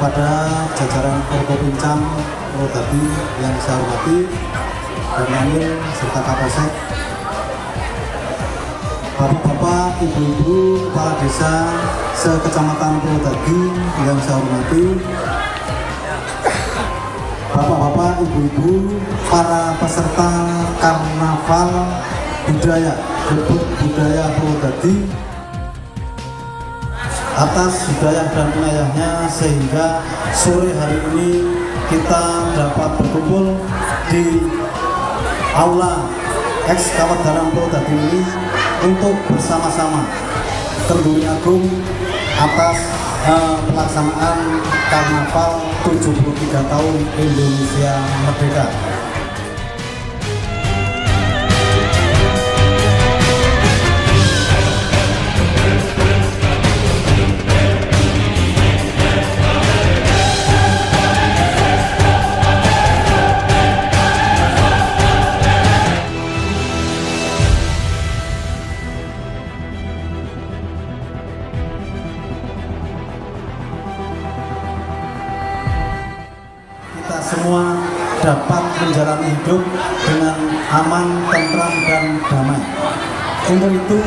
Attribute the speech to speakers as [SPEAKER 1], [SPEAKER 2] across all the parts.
[SPEAKER 1] Kepada jajaran Forkopincam Purwodadi yang saya hormati, Danramil serta Kapolsek, Bapak-bapak, ibu-ibu, kepala desa sekecamatan Purwodadi yang saya hormati, Bapak-bapak, ibu-ibu, para peserta karnaval budaya Grebeg Budaya Purwodadi, atas hidayah dan inayahnya sehingga sore hari ini kita dapat berkumpul di Aula Eks Kawat Dalam Purwodadi ini untuk bersama-sama kenduri agung atas pelaksanaan Karnaval 73 tahun Indonesia Merdeka. Kita semua dapat menjalani hidup dengan aman, tentram, dan damai. Untuk itu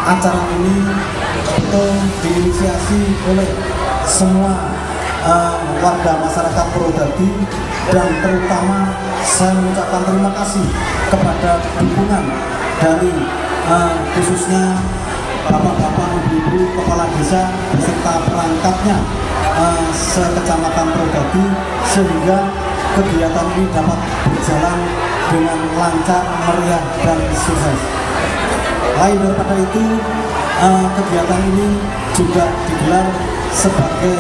[SPEAKER 1] acara ini itu diinisiasi oleh semua warga masyarakat Purwodadi, dan terutama saya mengucapkan terima kasih kepada dukungan dari khususnya bapak-bapak, ibu-ibu, kepala desa beserta perangkatnya sekecamatan Purwodadi, sehingga kegiatan ini dapat berjalan dengan lancar, meriah, dan sukses. Lain daripada itu, kegiatan ini juga digelar sebagai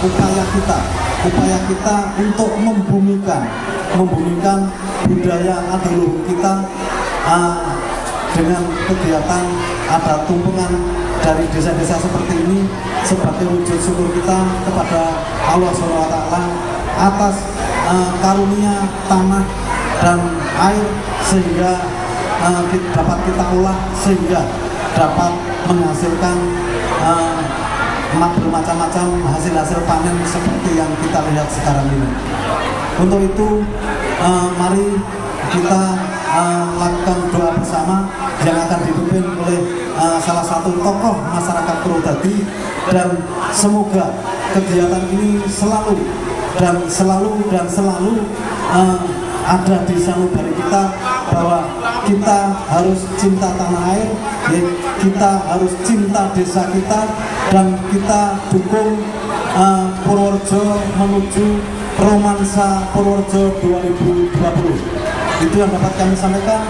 [SPEAKER 1] upaya kita untuk membumikan budaya adiluhur kita dengan kegiatan ada tumpengan dari desa-desa seperti ini sebagai wujud syukur kita kepada Allah SWT atas karunia tanah dan air, sehingga dapat kita olah sehingga dapat menghasilkan bermacam-macam hasil-hasil panen seperti yang kita lihat sekarang ini. Untuk itu mari kita lakukan doa bersama yang akan dipimpin oleh salah satu tokoh masyarakat Purwodadi, dan semoga kegiatan ini selalu ada di sanubari kita, bahwa kita harus cinta tanah air, kita harus cinta desa kita, dan kita dukung Purworejo menuju Romansa Purworejo 2020. Itu yang dapat kami sampaikan,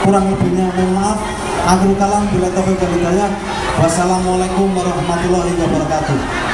[SPEAKER 1] kurang lebihnya mohon maaf. Akhirul kalam, bila taufiq wal hidayah. Wassalamualaikum warahmatullahi wabarakatuh.